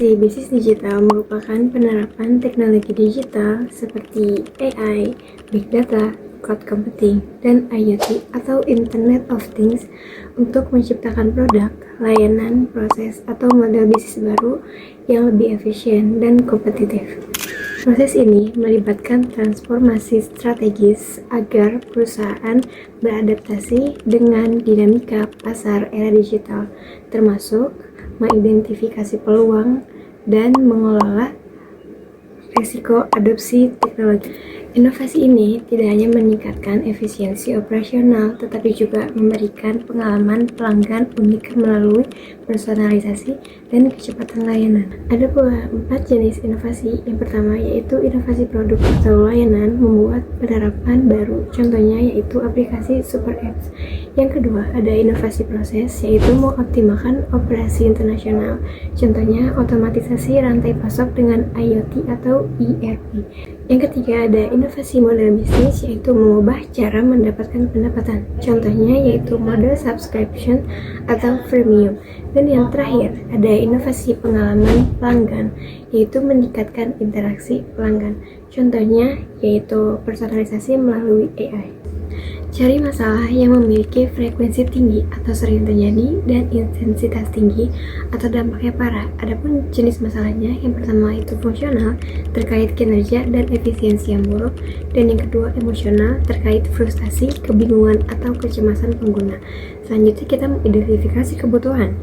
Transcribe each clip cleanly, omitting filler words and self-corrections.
Inovasi bisnis digital merupakan penerapan teknologi digital seperti AI, Big Data, Cloud Computing, dan IoT atau Internet of Things untuk menciptakan produk, layanan, proses, atau model bisnis baru yang lebih efisien dan kompetitif. Proses ini melibatkan transformasi strategis agar perusahaan beradaptasi dengan dinamika pasar era digital, termasuk mengidentifikasi peluang dan mengelola risiko adopsi teknologi. Inovasi ini tidak hanya meningkatkan efisiensi operasional, tetapi juga memberikan pengalaman pelanggan unik melalui personalisasi dan kecepatan layanan. Ada pula 4 jenis inovasi. Yang pertama yaitu inovasi produk atau layanan membuat penerapan baru, contohnya yaitu aplikasi super apps. Yang kedua ada inovasi proses, yaitu mengoptimalkan operasi internasional, contohnya otomatisasi rantai pasok dengan IoT atau ERP. Yang ketiga ada inovasi model bisnis, yaitu mengubah cara mendapatkan pendapatan, contohnya yaitu model subscription atau freemium. Dan yang terakhir ada inovasi pengalaman pelanggan, yaitu meningkatkan interaksi pelanggan, contohnya yaitu personalisasi melalui AI. Cari masalah yang memiliki frekuensi tinggi atau sering terjadi dan intensitas tinggi atau dampaknya parah. Adapun jenis masalahnya, yang pertama itu fungsional, terkait kinerja dan efisiensi yang buruk, dan yang kedua emosional, terkait frustasi, kebingungan atau kecemasan pengguna. Selanjutnya kita mengidentifikasi kebutuhan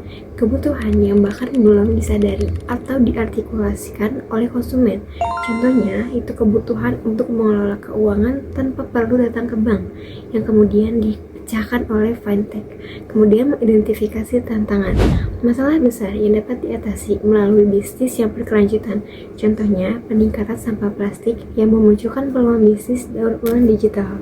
yang bahkan belum disadari atau diartikulasikan oleh konsumen. Contohnya itu kebutuhan untuk mengelola keuangan tanpa perlu datang ke bank, yang kemudian dipecahkan oleh fintech. Kemudian mengidentifikasi tantangan, masalah besar yang dapat diatasi melalui bisnis yang berkelanjutan, contohnya peningkatan sampah plastik yang memunculkan peluang bisnis daur ulang digital.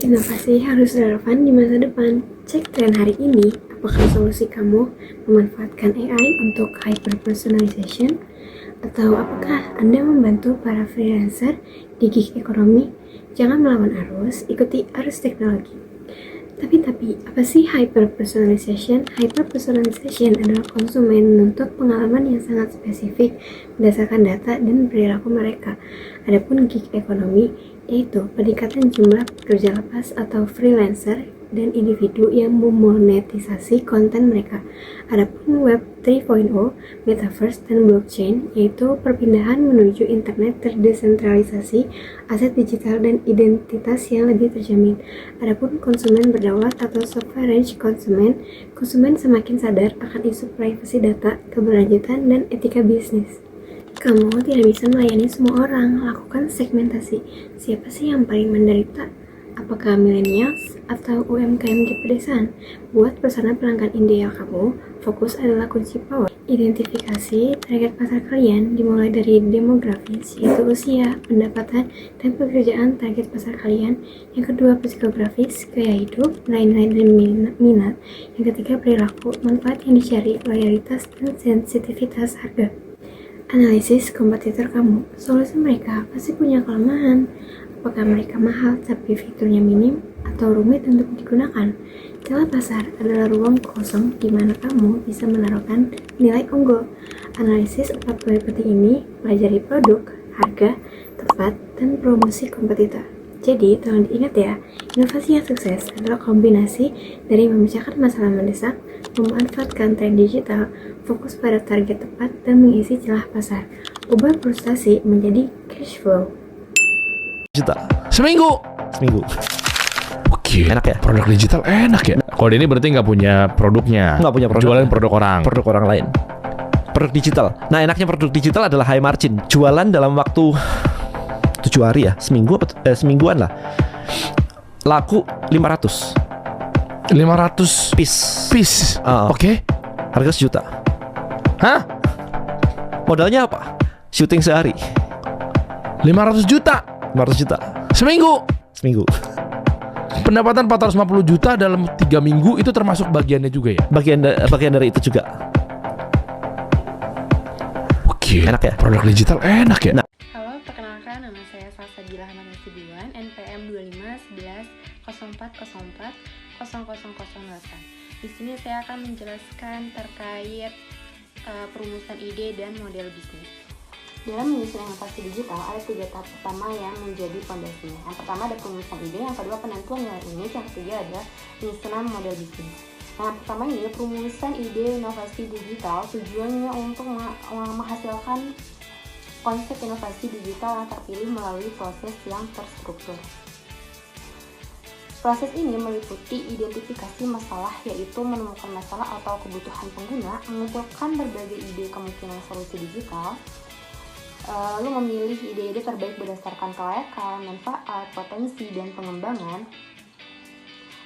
Inovasi harus relevan di masa depan. Cek tren hari ini, apakah solusi kamu memanfaatkan AI untuk hyper personalization, atau apakah Anda membantu para freelancer di gig ekonomi? Jangan melawan arus, ikuti arus teknologi. Tapi apa sih hyper personalization? Hyper personalization adalah konsumen menuntut pengalaman yang sangat spesifik berdasarkan data dan perilaku mereka. Adapun gig ekonomi yaitu peningkatan jumlah pekerja lepas atau freelancer dan individu yang memonetisasi konten mereka. Adapun Web 3.0, Metaverse, dan Blockchain yaitu perpindahan menuju internet terdesentralisasi, aset digital, dan identitas yang lebih terjamin. Adapun konsumen berdaulat atau sovereign konsumen semakin sadar akan isu privasi data, keberlanjutan, dan etika bisnis. Kamu tidak bisa melayani semua orang, lakukan segmentasi. Siapa sih yang paling menderita? Apakah millennials atau UMKM di pedesaan? Buat persona pelanggan ideal kamu, fokus adalah kunci power. Identifikasi target pasar kalian dimulai dari demografis, yaitu usia, pendapatan, dan pekerjaan target pasar kalian. Yang kedua psikografis, gaya hidup, nilai-nilai dan minat. Yang ketiga perilaku, manfaat yang dicari, loyalitas, dan sensitivitas harga. Analisis kompetitor kamu, solusi mereka pasti punya kelemahan. Apakah mereka mahal tapi fiturnya minim atau rumit untuk digunakan? Celah pasar adalah ruang kosong di mana kamu bisa menaruhkan nilai unggul. Analisis 4 poin penting ini pelajari produk, harga, tepat, dan promosi kompetitor. Jadi, tolong diingat ya, inovasi yang sukses adalah kombinasi dari memecahkan masalah mendesak, memanfaatkan tren digital, fokus pada target tepat, dan mengisi celah pasar. Ubah frustasi menjadi cash flow. Juta seminggu. Oke, enak ya, produk digital enak ya. Kalau ini berarti nggak punya produknya, Nggak punya produk. jualan produk orang lain. Produk digital. Nah, enaknya produk digital adalah high margin. Jualan dalam waktu 7 hari ya, semingguan lah. Laku 500 piece. Oke. Harga 1 juta. Hah? Modalnya apa? Syuting sehari 500 juta 500 juta seminggu. Pendapatan 450 juta dalam 3 minggu itu termasuk bagiannya juga ya? Bagian dari itu juga. Oke, enak ya, produk digital enak ya. Nah. Halo, perkenalkan nama saya Salsabila Ahmad Nasibuan, NPM 251104040008. Di sini saya akan menjelaskan terkait perumusan ide dan model bisnis. Dalam menyusun inovasi digital, ada 3 tahap pertama yang menjadi fondasinya. Yang pertama ada perumusan ide, yang kedua penentuan nilai unik, yang ketiga ada penyusunan model bisnis. Nah, yang pertama ini perumusan ide inovasi digital tujuannya untuk menghasilkan konsep inovasi digital yang terpilih melalui proses yang terstruktur. Proses ini meliputi identifikasi masalah, yaitu menemukan masalah atau kebutuhan pengguna, mengumpulkan berbagai ide kemungkinan solusi digital, lalu memilih ide-ide terbaik berdasarkan kelayakan, manfaat, potensi, dan pengembangan,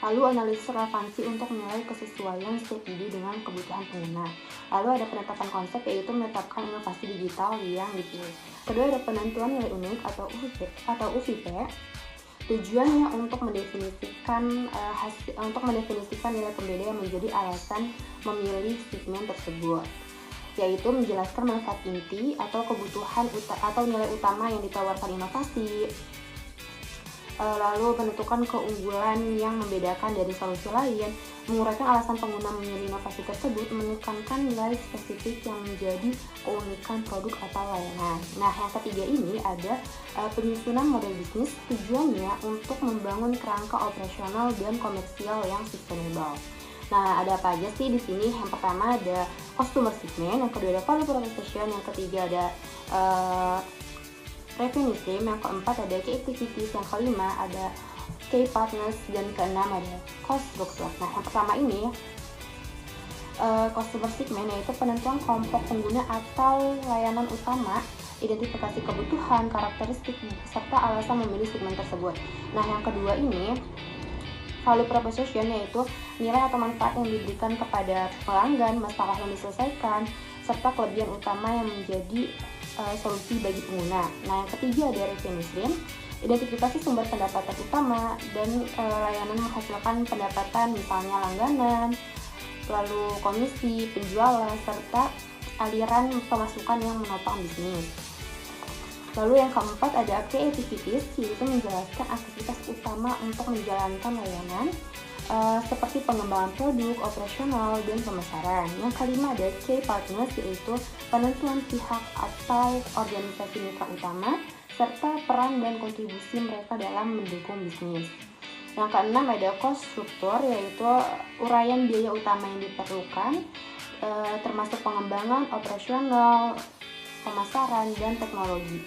lalu analisis relevansi untuk menilai kesesuaian setiap ide dengan kebutuhan pengguna. Lalu ada penetapan konsep, yaitu menetapkan inovasi digital yang dipilih. Kedua ada penentuan nilai unik atau UVP. Tujuannya untuk mendefinisikan nilai pembeda yang menjadi alasan memilih segmen tersebut, yaitu menjelaskan manfaat inti atau kebutuhan atau nilai utama yang ditawarkan inovasi. Lalu menentukan keunggulan yang membedakan dari solusi lain, menguraikan alasan pengguna memilih inovasi tersebut, menekankan nilai spesifik yang menjadi keunikan produk atau layanan. Nah, yang ketiga ini ada penyusunan model bisnis, tujuannya untuk membangun kerangka operasional dan komersial yang sustainable. Nah, ada apa aja sih di sini? Yang pertama ada customer segment, yang kedua ada value proposition, yang ketiga ada revenue stream, yang keempat ada key activities, yang kelima ada key partners, dan keenam ada cost structure. Nah, yang pertama ini customer segment, yaitu penentuan kelompok pengguna atau layanan utama, identifikasi kebutuhan, karakteristik, serta alasan memilih segmen tersebut. Nah, yang kedua ini value proposition, yaitu nilai atau manfaat yang diberikan kepada pelanggan, masalah yang diselesaikan, serta kelebihan utama yang menjadi solusi bagi pengguna. Nah, yang ketiga ada revenue stream, identifikasi sumber pendapatan utama dan layanan menghasilkan pendapatan, misalnya langganan, lalu komisi, penjualan, serta aliran pemasukan yang menopang bisnis. Lalu yang keempat ada key activities, yaitu menjelaskan aktivitas utama untuk menjalankan layanan, seperti pengembangan produk, operasional, dan pemasaran. Yang kelima ada key partners, yaitu penentuan pihak atau organisasi mitra utama, serta peran dan kontribusi mereka dalam mendukung bisnis. Yang keenam ada cost structure, yaitu uraian biaya utama yang diperlukan, termasuk pengembangan, operasional, pemasaran, dan teknologi,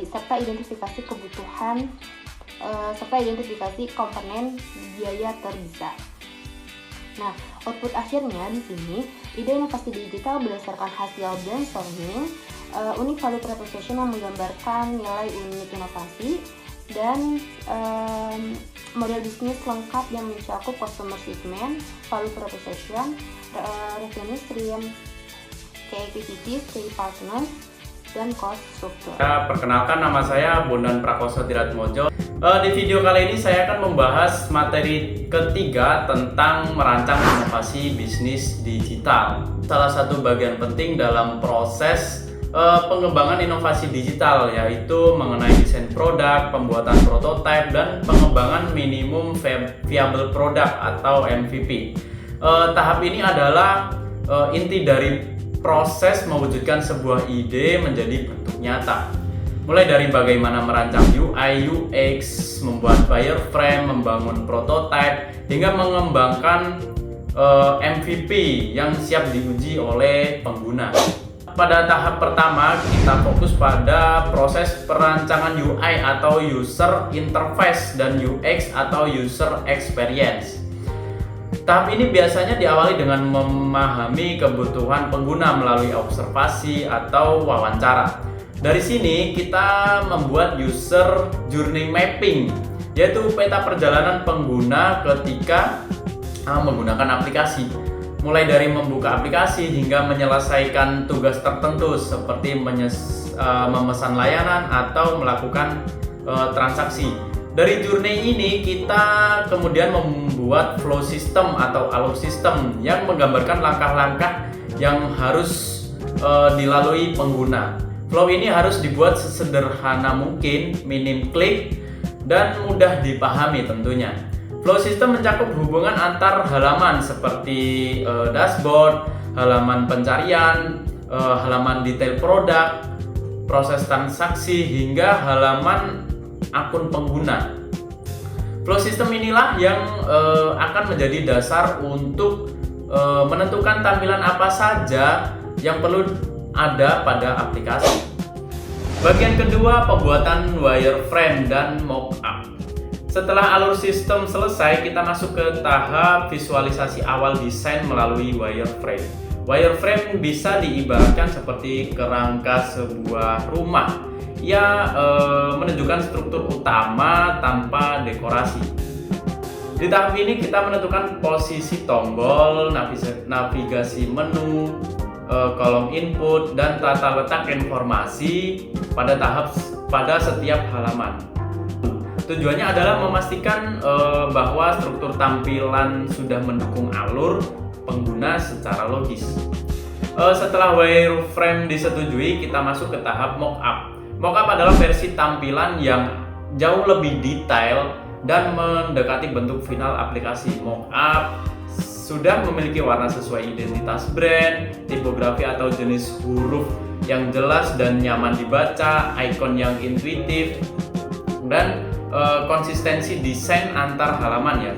serta identifikasi kebutuhan serta identifikasi komponen biaya terbesar. Nah, output akhirnya di sini ide inovasi digital berdasarkan hasil brainstorming, unik value proposition yang menggambarkan nilai unik inovasi, dan model bisnis lengkap yang mencakup customer segment, value proposition, revenue stream, key activities, key partners, dan cost structure. Perkenalkan, nama saya Bondan Prakoso Tiratmojo. Di video kali ini saya akan membahas materi ketiga tentang merancang inovasi bisnis digital. Salah satu bagian penting dalam proses pengembangan inovasi digital, yaitu mengenai desain produk, pembuatan prototipe, dan pengembangan minimum viable product atau MVP. Tahap ini adalah inti dari proses mewujudkan sebuah ide menjadi bentuk nyata. Mulai dari bagaimana merancang UI, UX, membuat wireframe, membangun prototipe, hingga mengembangkan MVP yang siap diuji oleh pengguna. Pada tahap pertama, kita fokus pada proses perancangan UI atau user interface dan UX atau user experience. Tahap ini biasanya diawali dengan memahami kebutuhan pengguna melalui observasi atau wawancara. Dari sini kita membuat user journey mapping, yaitu peta perjalanan pengguna ketika menggunakan aplikasi. Mulai dari membuka aplikasi hingga menyelesaikan tugas tertentu seperti memesan layanan atau melakukan transaksi. Dari journey ini kita kemudian membuat flow system atau alur system yang menggambarkan langkah-langkah yang harus dilalui pengguna. Flow ini harus dibuat sesederhana mungkin, minim klik, dan mudah dipahami tentunya. Flow system mencakup hubungan antar halaman seperti dashboard, halaman pencarian, halaman detail produk, proses transaksi, hingga halaman akun pengguna. Flow system inilah yang akan menjadi dasar untuk menentukan tampilan apa saja yang perlu ada pada aplikasi. Bagian kedua, pembuatan wireframe dan mockup. Setelah alur sistem selesai, kita masuk ke tahap visualisasi awal desain melalui wireframe. Wireframe bisa diibaratkan seperti kerangka sebuah rumah. Ia menunjukkan struktur utama tanpa dekorasi. Di tahap ini kita menentukan posisi tombol, navigasi menu, kolom input, dan tata letak informasi pada setiap halaman. Tujuannya adalah memastikan bahwa struktur tampilan sudah mendukung alur pengguna secara logis. Setelah wireframe disetujui, kita masuk ke tahap mockup. Mockup adalah versi tampilan yang jauh lebih detail dan mendekati bentuk final aplikasi. Mockup sudah memiliki warna sesuai identitas brand, tipografi atau jenis huruf yang jelas dan nyaman dibaca, icon yang intuitif, dan konsistensi desain antar halaman ya.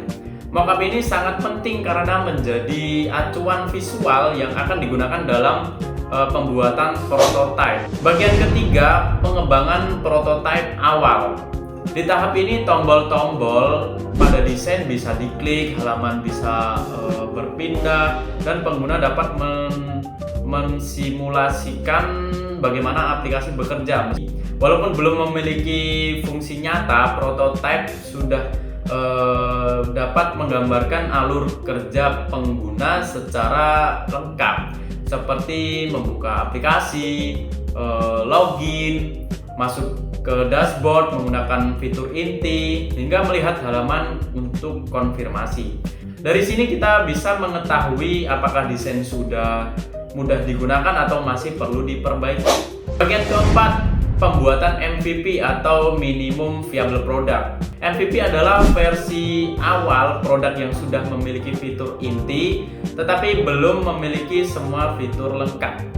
Mockup ini sangat penting karena menjadi acuan visual yang akan digunakan dalam pembuatan prototipe. Bagian ketiga, pengembangan prototipe awal. Di tahap ini tombol-tombol pada desain bisa diklik, halaman bisa berpindah, dan pengguna dapat mensimulasikan bagaimana aplikasi bekerja. Walaupun belum memiliki fungsi nyata, prototipe sudah dapat menggambarkan alur kerja pengguna secara lengkap, seperti membuka aplikasi, login, masuk ke dashboard menggunakan fitur inti, hingga melihat halaman untuk konfirmasi. Dari sini kita bisa mengetahui apakah desain sudah mudah digunakan atau masih perlu diperbaiki. Bagian keempat, pembuatan MVP atau Minimum Viable Product. MVP adalah versi awal produk yang sudah memiliki fitur inti tetapi belum memiliki semua fitur lengkap.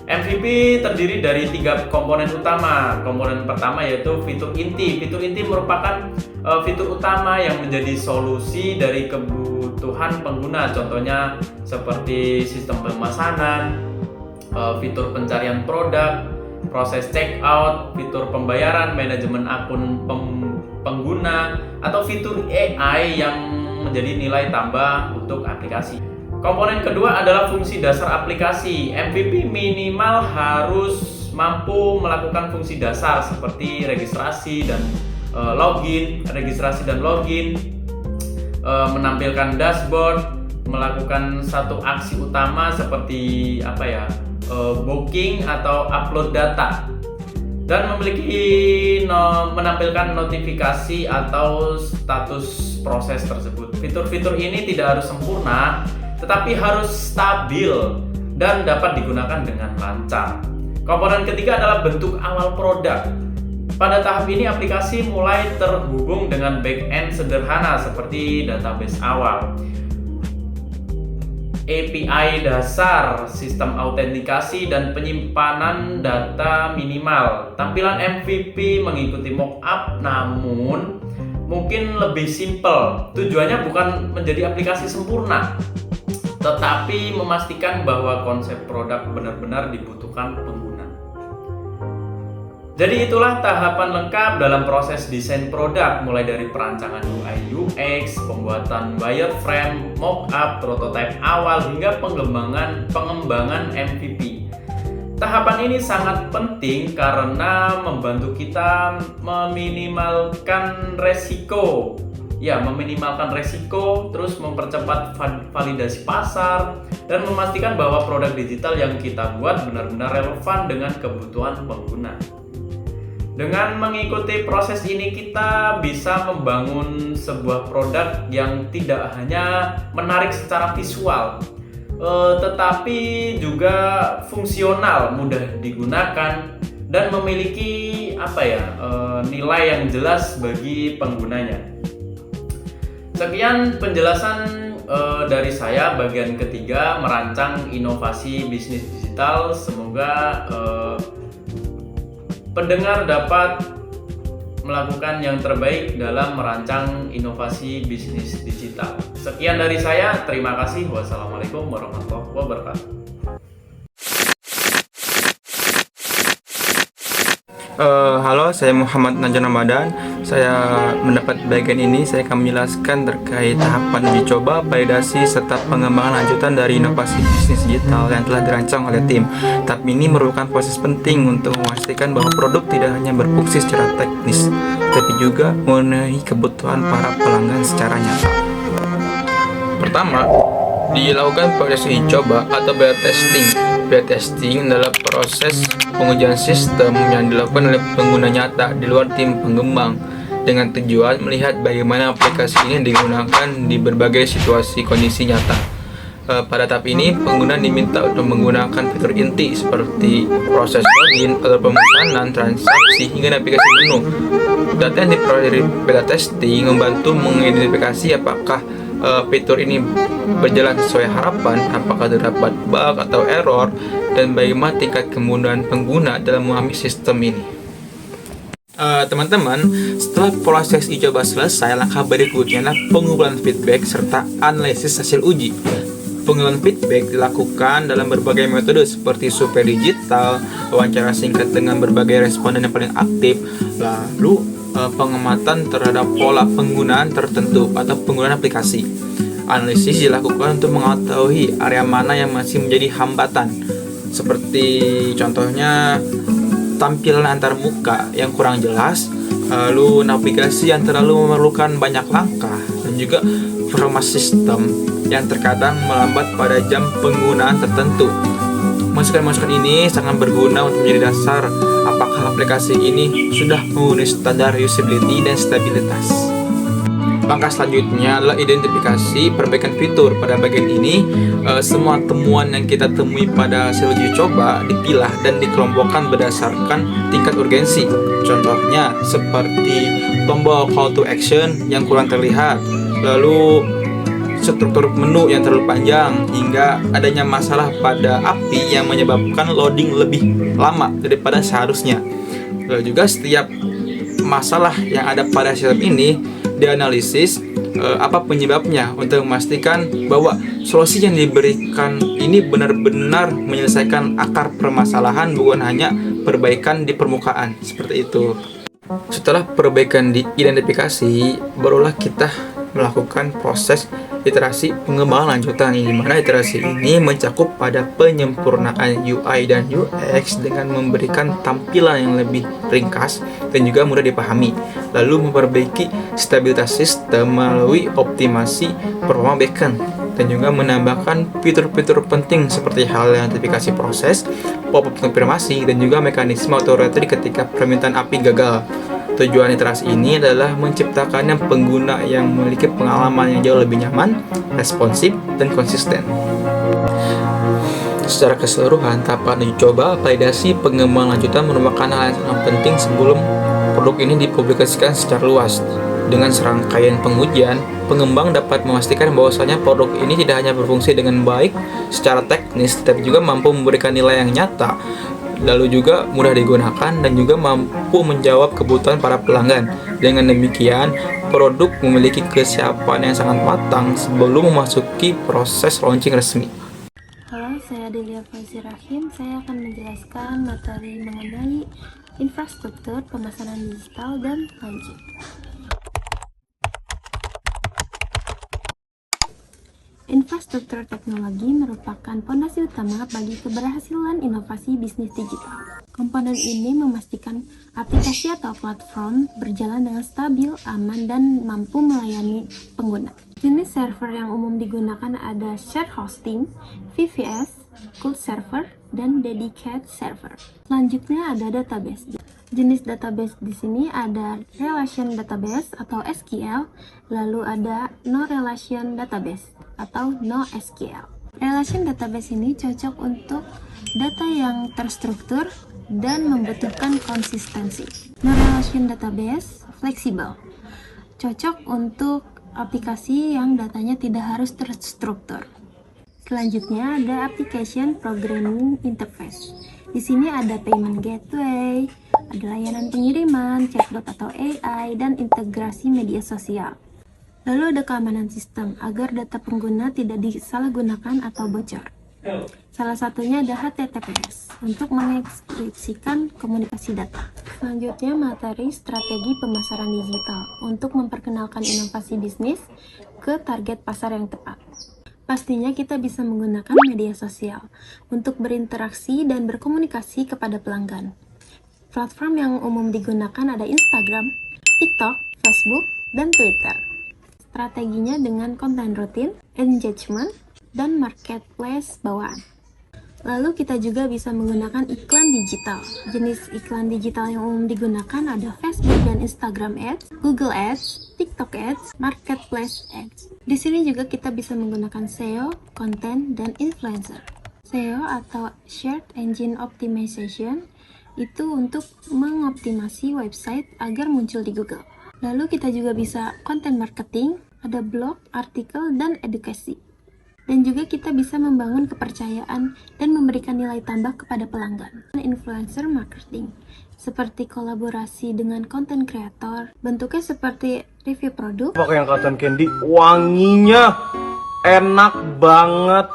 MVP terdiri dari 3 komponen utama. Komponen pertama yaitu fitur inti. Fitur inti merupakan fitur utama yang menjadi solusi dari kebutuhan pengguna. Contohnya seperti sistem pemesanan, fitur pencarian produk, proses checkout, fitur pembayaran, manajemen akun pengguna, atau fitur AI yang menjadi nilai tambah untuk aplikasi. Komponen kedua adalah fungsi dasar aplikasi. MVP minimal harus mampu melakukan fungsi dasar seperti registrasi dan login, menampilkan dashboard, melakukan satu aksi utama seperti booking atau upload data, dan menampilkan notifikasi atau status proses tersebut. Fitur-fitur ini tidak harus sempurna, tetapi harus stabil dan dapat digunakan dengan lancar. Komponen ketiga adalah bentuk awal produk. Pada tahap ini aplikasi mulai terhubung dengan back-end sederhana seperti database awal, API dasar, sistem autentikasi, dan penyimpanan data minimal. Tampilan MVP mengikuti mockup namun mungkin lebih simpel. Tujuannya bukan menjadi aplikasi sempurna, tetapi memastikan bahwa konsep produk benar-benar dibutuhkan pengguna. Jadi itulah tahapan lengkap dalam proses desain produk, mulai dari perancangan UI UX, pembuatan wireframe, mockup, prototipe awal, hingga pengembangan MVP. Tahapan ini sangat penting karena membantu kita meminimalkan resiko, terus mempercepat validasi pasar, dan memastikan bahwa produk digital yang kita buat benar-benar relevan dengan kebutuhan pengguna. Dengan mengikuti proses ini, kita bisa membangun sebuah produk yang tidak hanya menarik secara visual, tetapi juga fungsional, mudah digunakan, dan memiliki nilai yang jelas bagi penggunanya. Sekian penjelasan dari saya bagian ketiga merancang inovasi bisnis digital. Semoga pendengar dapat melakukan yang terbaik dalam merancang inovasi bisnis digital. Sekian dari saya, terima kasih. Wassalamualaikum warahmatullahi wabarakatuh. Halo, saya Muhammad Najar Ramadan. Saya mendapat bagian ini, saya akan menjelaskan terkait tahapan uji coba, validasi, serta pengembangan lanjutan dari inovasi bisnis digital yang telah dirancang oleh tim. Tahap ini merupakan proses penting untuk memastikan bahwa produk tidak hanya berfungsi secara teknis, tapi juga memenuhi kebutuhan para pelanggan secara nyata. Pertama, dilakukan proses uji coba atau beta testing. Beta testing adalah proses pengujian sistem yang dilakukan oleh pengguna nyata di luar tim pengembang dengan tujuan melihat bagaimana aplikasi ini digunakan di berbagai situasi kondisi nyata. Pada tahap ini, pengguna diminta untuk menggunakan fitur inti seperti proses login atau pemesanan, transaksi, hingga navigasi menu. Data yang diperoleh dari beta testing membantu mengidentifikasi apakah fitur ini berjalan sesuai harapan, apakah terdapat bug atau error, dan bagaimana tingkat kemudahan pengguna dalam memahami sistem ini. Teman-teman, setelah proses uji coba selesai, langkah berikutnya adalah pengumpulan feedback serta analisis hasil uji. Pengumpulan feedback dilakukan dalam berbagai metode seperti survei digital, wawancara singkat dengan berbagai responden yang paling aktif, lalu pengamatan terhadap pola penggunaan tertentu atau penggunaan aplikasi. Analisis dilakukan untuk mengetahui area mana yang masih menjadi hambatan, seperti contohnya tampilan antar muka yang kurang jelas, lalu navigasi yang terlalu memerlukan banyak langkah, dan juga performa sistem yang terkadang melambat pada jam penggunaan tertentu. Masukan-masukan ini sangat berguna untuk menjadi dasar apakah aplikasi ini sudah memenuhi standar usability dan stabilitas. Langkah selanjutnya adalah identifikasi perbaikan fitur. Pada bagian ini, semua temuan yang kita temui pada hasil uji coba dipilah dan dikelompokkan berdasarkan tingkat urgensi. Contohnya seperti tombol call to action yang kurang terlihat, lalu struktur menu yang terlalu panjang, hingga adanya masalah pada API yang menyebabkan loading lebih lama daripada seharusnya. Lalu juga setiap masalah yang ada pada sistem ini dianalisis apa penyebabnya untuk memastikan bahwa solusi yang diberikan ini benar-benar menyelesaikan akar permasalahan, bukan hanya perbaikan di permukaan. Seperti itu. Setelah perbaikan diidentifikasi, barulah kita melakukan proses iterasi pengembangan lanjutan, di mana iterasi ini mencakup pada penyempurnaan UI dan UX dengan memberikan tampilan yang lebih ringkas dan juga mudah dipahami, lalu memperbaiki stabilitas sistem melalui optimasi performa backend, dan juga menambahkan fitur-fitur penting seperti hal yang notifikasi proses, pop-up konfirmasi, dan juga mekanisme auto retry ketika permintaan API gagal. Tujuan iterasi ini adalah menciptakannya pengguna yang memiliki pengalaman yang jauh lebih nyaman, responsif, dan konsisten. Secara keseluruhan, tahapan uji coba, validasi, pengembangan lanjutan merupakan hal yang sangat penting sebelum produk ini dipublikasikan secara luas. Dengan serangkaian pengujian, pengembang dapat memastikan bahwasanya produk ini tidak hanya berfungsi dengan baik secara teknis, tetapi juga mampu memberikan nilai yang nyata, lalu juga mudah digunakan, dan juga mampu menjawab kebutuhan para pelanggan. Dengan demikian, produk memiliki kesiapan yang sangat matang sebelum memasuki proses launching resmi. Halo, saya Delia Fauzi Rahim. Saya akan menjelaskan materi mengenai infrastruktur pemasaran digital dan launching. Infrastruktur teknologi merupakan fondasi utama bagi keberhasilan inovasi bisnis digital. Komponen ini memastikan aplikasi atau platform berjalan dengan stabil, aman, dan mampu melayani pengguna. Jenis server yang umum digunakan ada shared hosting, VPS, cold server, dan dedicated server. Selanjutnya ada database. Jenis database di sini ada relation database atau SQL, lalu ada no relation database atau no SQL. Relation database ini cocok untuk data yang terstruktur dan membutuhkan konsistensi. No relation database fleksibel, cocok untuk aplikasi yang datanya tidak harus terstruktur. Selanjutnya ada Application Programming Interface. Di sini ada payment gateway, ada layanan pengiriman, chatbot atau AI, dan integrasi media sosial. Lalu ada keamanan sistem agar data pengguna tidak disalahgunakan atau bocor. Salah satunya ada HTTPS untuk mengekskripsikan komunikasi data. Selanjutnya materi strategi pemasaran digital untuk memperkenalkan inovasi bisnis ke target pasar yang tepat. Pastinya kita bisa menggunakan media sosial untuk berinteraksi dan berkomunikasi kepada pelanggan. Platform yang umum digunakan ada Instagram, TikTok, Facebook, dan Twitter. Strateginya dengan konten rutin, engagement, dan marketplace bawaan. Lalu kita juga bisa menggunakan iklan digital. Jenis iklan digital yang umum digunakan ada Facebook dan Instagram Ads, Google Ads, TikTok Ads, Marketplace Ads. Di sini juga kita bisa menggunakan SEO, konten, dan influencer. SEO atau Search Engine Optimization itu untuk mengoptimasi website agar muncul di Google. Lalu kita juga bisa konten marketing, ada blog, artikel, dan edukasi. Dan juga kita bisa membangun kepercayaan dan memberikan nilai tambah kepada pelanggan. Influencer marketing, seperti kolaborasi dengan konten kreator, bentuknya seperti review produk. Pakai yang cotton candy, wanginya enak banget.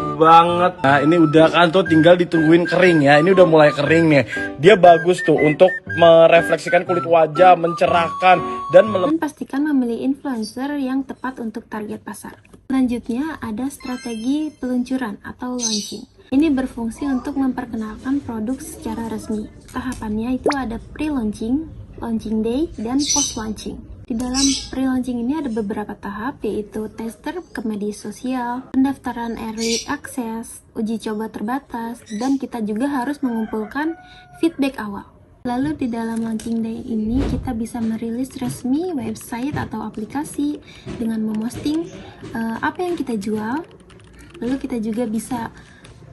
Nah ini udah kan tuh tinggal ditungguin kering ya. Ini udah mulai kering nih. Dia bagus tuh untuk merefleksikan kulit wajah, mencerahkan dan pastikan memilih influencer yang tepat untuk target pasar. Selanjutnya ada strategi peluncuran atau launching. Ini berfungsi untuk memperkenalkan produk secara resmi. Tahapannya itu ada pre-launching, launching day, dan post-launching. Di dalam pre-launching ini ada beberapa tahap, yaitu tester ke media sosial, pendaftaran early access, uji coba terbatas, dan kita juga harus mengumpulkan feedback awal. Lalu di dalam launching day ini kita bisa merilis resmi website atau aplikasi dengan memposting apa yang kita jual. Lalu kita juga bisa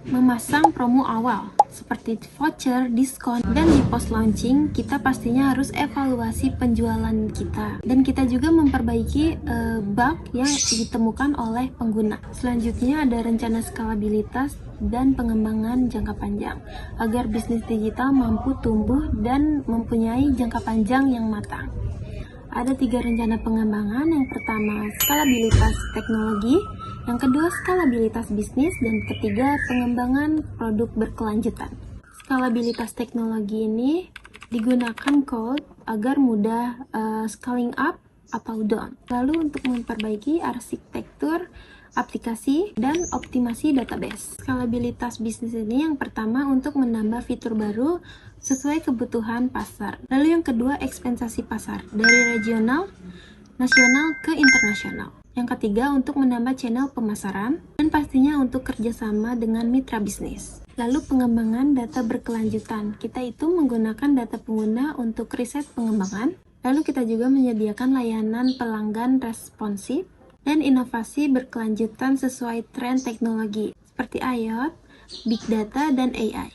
memasang promo awal seperti voucher, diskon, dan di post launching kita pastinya harus evaluasi penjualan kita dan kita juga memperbaiki bug yang ditemukan oleh pengguna. Selanjutnya ada rencana skalabilitas dan pengembangan jangka panjang agar bisnis digital mampu tumbuh dan mempunyai jangka panjang yang matang. Ada 3 rencana pengembangan. Yang pertama, skalabilitas teknologi, yang kedua, skalabilitas bisnis, dan ketiga, pengembangan produk berkelanjutan. Skalabilitas teknologi ini digunakan code agar mudah scaling up atau down. Lalu untuk memperbaiki arsitektur aplikasi dan optimasi database. Skalabilitas bisnis ini yang pertama untuk menambah fitur baru sesuai kebutuhan pasar. Lalu yang kedua, ekspansi pasar dari regional, nasional ke internasional. Yang ketiga, untuk menambah channel pemasaran dan pastinya untuk kerjasama dengan mitra bisnis. Lalu pengembangan data berkelanjutan. Kita itu menggunakan data pengguna untuk riset pengembangan. Lalu kita juga menyediakan layanan pelanggan responsif dan inovasi berkelanjutan sesuai tren teknologi seperti IoT, Big Data, dan AI.